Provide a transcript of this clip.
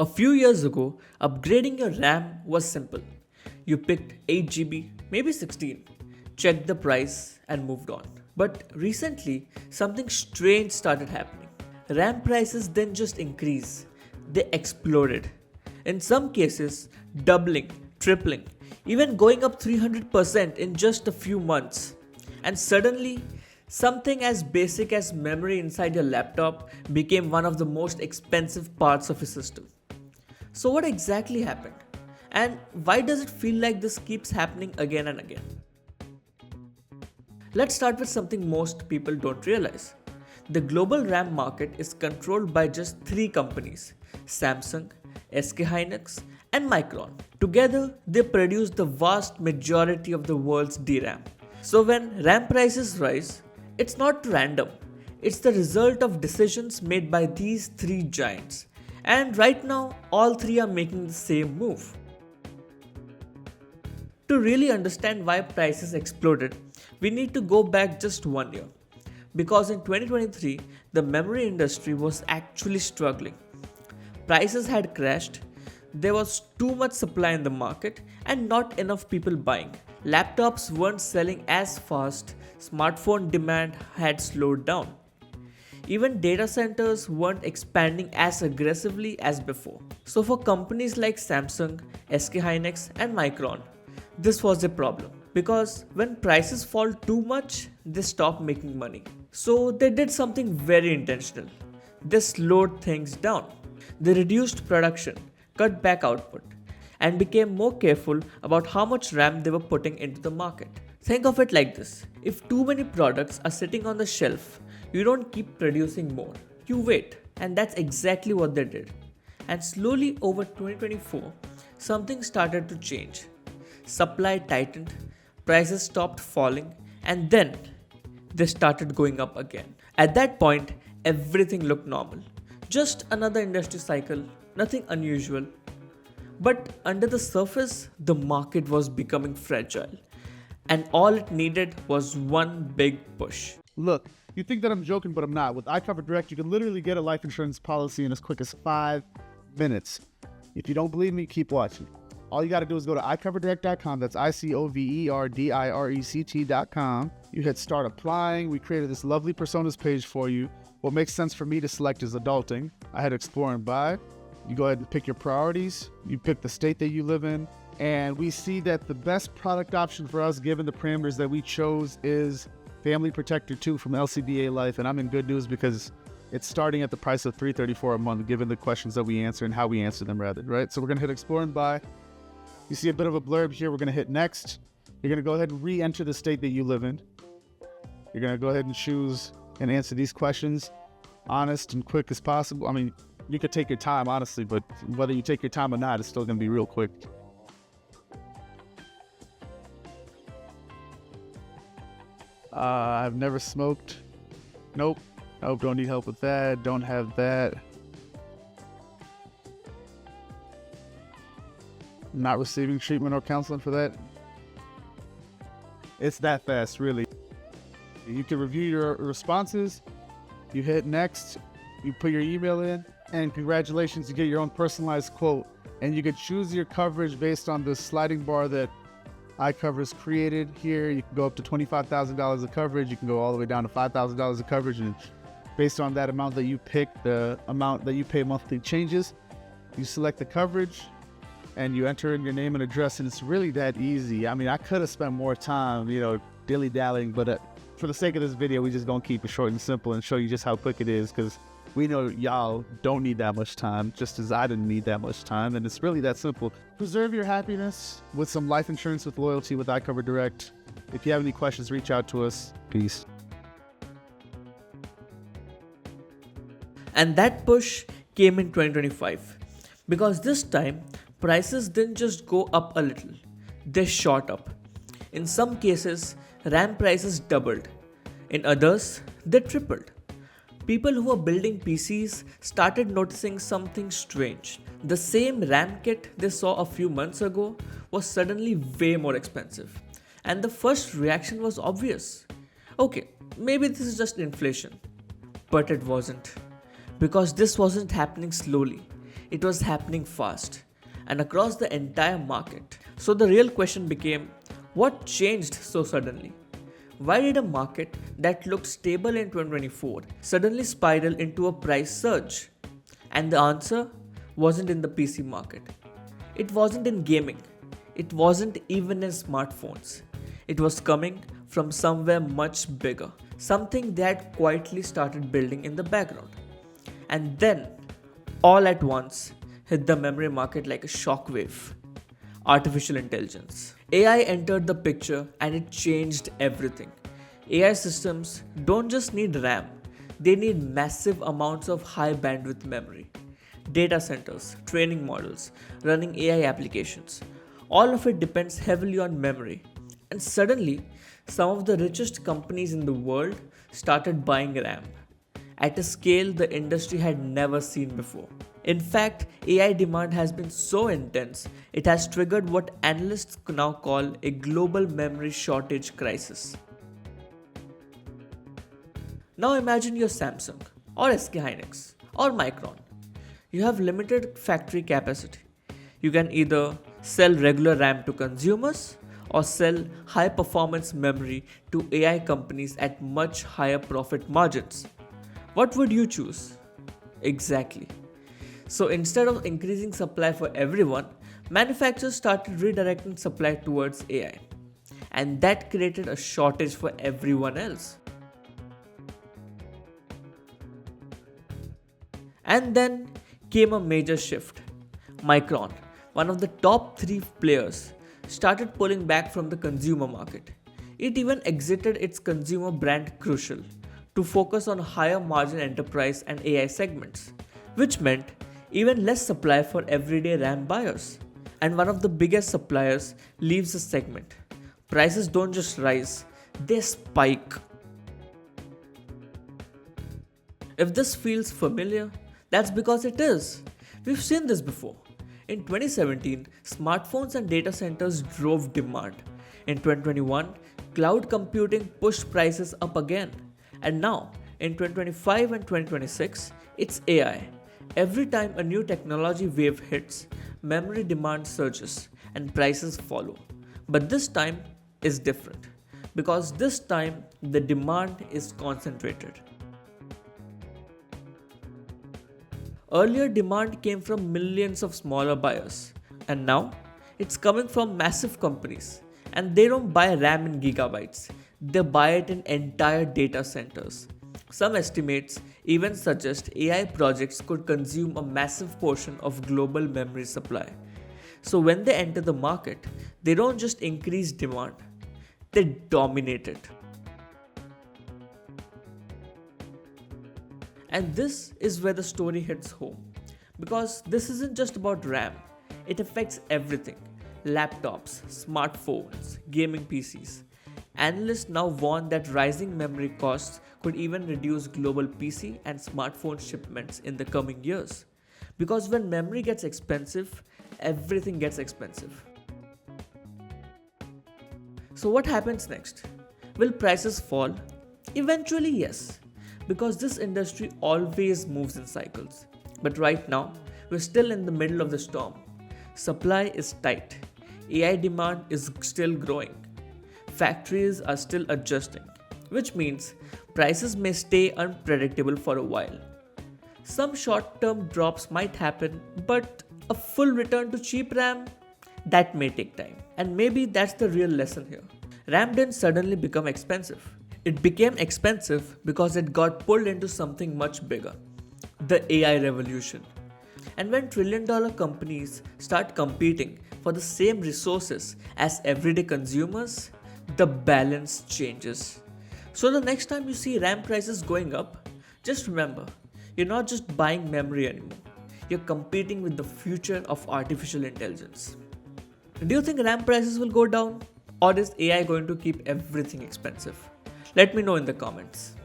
A few years ago, upgrading your RAM was simple. You picked 8 GB, maybe 16, checked the price, and moved on. But recently, something strange started happening. RAM prices didn't just increase, they exploded. In some cases, doubling, tripling, even going up 300% in just a few months. And suddenly, something as basic as memory inside your laptop became one of the most expensive parts of your system. So, what exactly happened? And why does it feel like this keeps happening again and again? Let's start with something most people don't realize. The global RAM market is controlled by just three companies: Samsung, SK Hynix, and Micron. Together, they produce the vast majority of the world's DRAM. So, when RAM prices rise, it's not random, it's the result of decisions made by these three giants. And right now, all three are making the same move. To really understand why prices exploded, we need to go back just 1 year. Because in 2023, the memory industry was actually struggling. Prices had crashed, there was too much supply in the market, and not enough people buying. Laptops weren't selling as fast, smartphone demand had slowed down. Even data centers weren't expanding as aggressively as before. So, for companies like Samsung, SK Hynix, and Micron, this was a problem because when prices fall too much, they stop making money. So, they did something very intentional. They slowed things down. They reduced production, cut back output, and became more careful about how much RAM they were putting into the market. Think of it like this: if too many products are sitting on the shelf, you don't keep producing more. You wait, and that's exactly what they did. And slowly over 2024, something started to change. Supply tightened, prices stopped falling, and then they started going up again. At that point, everything looked normal. Just another industry cycle, nothing unusual. But under the surface, the market was becoming fragile, and all it needed was one big push. Look, you think that I'm joking, but I'm not. With iCover Direct, you can literally get a life insurance policy in as quick as 5 minutes. If you don't believe me, keep watching. All you got to do is go to iCoverDirect.com. That's ICOVERDIRECT.com. You hit start applying. We created this lovely personas page for you. What makes sense for me to select is adulting. I had explore and buy. You go ahead and pick your priorities. You pick the state that you live in. And we see that the best product option for us, given the parameters that we chose, is Family Protector 2 from LCBA Life. And I'm in good news because it's starting at the price of $334 a month, given the questions that we answer and how we answer them, rather, right? So we're going to hit explore and buy. You see a bit of a blurb here. We're going to hit next. You're going to go ahead and re-enter the state that you live in. You're going to go ahead and choose and answer these questions honest and quick as possible. I mean, you could take your time, honestly, but whether you take your time or not, it's still going to be real quick. I've never smoked. Nope. Nope, don't need help with that. Don't have that. Not receiving treatment or counseling for that. It's that fast, really. You can review your responses. You hit next. You put your email in, and congratulations, you get your own personalized quote. And you can choose your coverage based on the sliding bar that iCover's created here. You can go up to $25,000 of coverage. You can go all the way down to $5,000 of coverage. And based on that amount that you pick, the amount that you pay monthly changes. You select the coverage and you enter in your name and address, and it's really that easy. I mean, I could have spent more time, dilly-dallying, but for the sake of this video, we just gonna keep it short and simple and show you just how quick it is, because we know y'all don't need that much time, just as I didn't need that much time, and it's really that simple. Preserve your happiness with some life insurance with loyalty with iCover Direct. If you have any questions, reach out to us. Peace. And that push came in 2025 because this time prices didn't just go up a little, they shot up. In some cases, RAM prices doubled. In others, they tripled. People who were building PCs started noticing something strange. The same RAM kit they saw a few months ago was suddenly way more expensive. And the first reaction was obvious. Okay, maybe this is just inflation. But it wasn't. Because this wasn't happening slowly. It was happening fast and across the entire market. So the real question became, what changed so suddenly? Why did a market that looked stable in 2024 suddenly spiral into a price surge? And the answer wasn't in the PC market. It wasn't in gaming. It wasn't even in smartphones. It was coming from somewhere much bigger, something they had quietly started building in the background. And then, all at once, hit the memory market like a shockwave. Artificial intelligence. AI entered the picture and it changed everything. AI systems don't just need RAM, they need massive amounts of high bandwidth memory. Data centers, training models, running AI applications. All of it depends heavily on memory. And suddenly, some of the richest companies in the world started buying RAM at a scale the industry had never seen before. In fact, AI demand has been so intense, it has triggered what analysts now call a global memory shortage crisis. Now imagine you're Samsung, or SK Hynix, or Micron. You have limited factory capacity. You can either sell regular RAM to consumers or sell high performance memory to AI companies at much higher profit margins. What would you choose? Exactly. So instead of increasing supply for everyone, manufacturers started redirecting supply towards AI. And that created a shortage for everyone else. And then came a major shift. Micron, one of the top 3 players, started pulling back from the consumer market. It even exited its consumer brand Crucial to focus on higher margin enterprise and AI segments, which meant even less supply for everyday RAM buyers. And one of the biggest suppliers leaves the segment. Prices don't just rise, they spike. If this feels familiar, that's because it is. We've seen this before. In 2017, smartphones and data centers drove demand. In 2021, cloud computing pushed prices up again. And now, in 2025 and 2026, it's AI. Every time a new technology wave hits, memory demand surges and prices follow. But this time is different because this time the demand is concentrated. Earlier, demand came from millions of smaller buyers, and now it's coming from massive companies. And they don't buy RAM in gigabytes, they buy it in entire data centers. Some estimates even suggest AI projects could consume a massive portion of global memory supply. So when they enter the market, they don't just increase demand, they dominate it. And this is where the story hits home. Because this isn't just about RAM, it affects everything: laptops, smartphones, gaming PCs. Analysts now warn that rising memory costs could even reduce global PC and smartphone shipments in the coming years. Because when memory gets expensive, everything gets expensive. So, what happens next? Will prices fall? Eventually, yes, because this industry always moves in cycles. But right now, we're still in the middle of the storm. Supply is tight, AI demand is still growing, factories are still adjusting, which means prices may stay unpredictable for a while. Some short term drops might happen, but a full return to cheap RAM? That may take time. And maybe that's the real lesson here. RAM didn't suddenly become expensive. It became expensive because it got pulled into something much bigger: the AI revolution. And when trillion-dollar companies start competing for the same resources as everyday consumers, the balance changes. So the next time you see RAM prices going up, just remember, you're not just buying memory anymore. You're competing with the future of artificial intelligence. Do you think RAM prices will go down? Or is AI going to keep everything expensive? Let me know in the comments.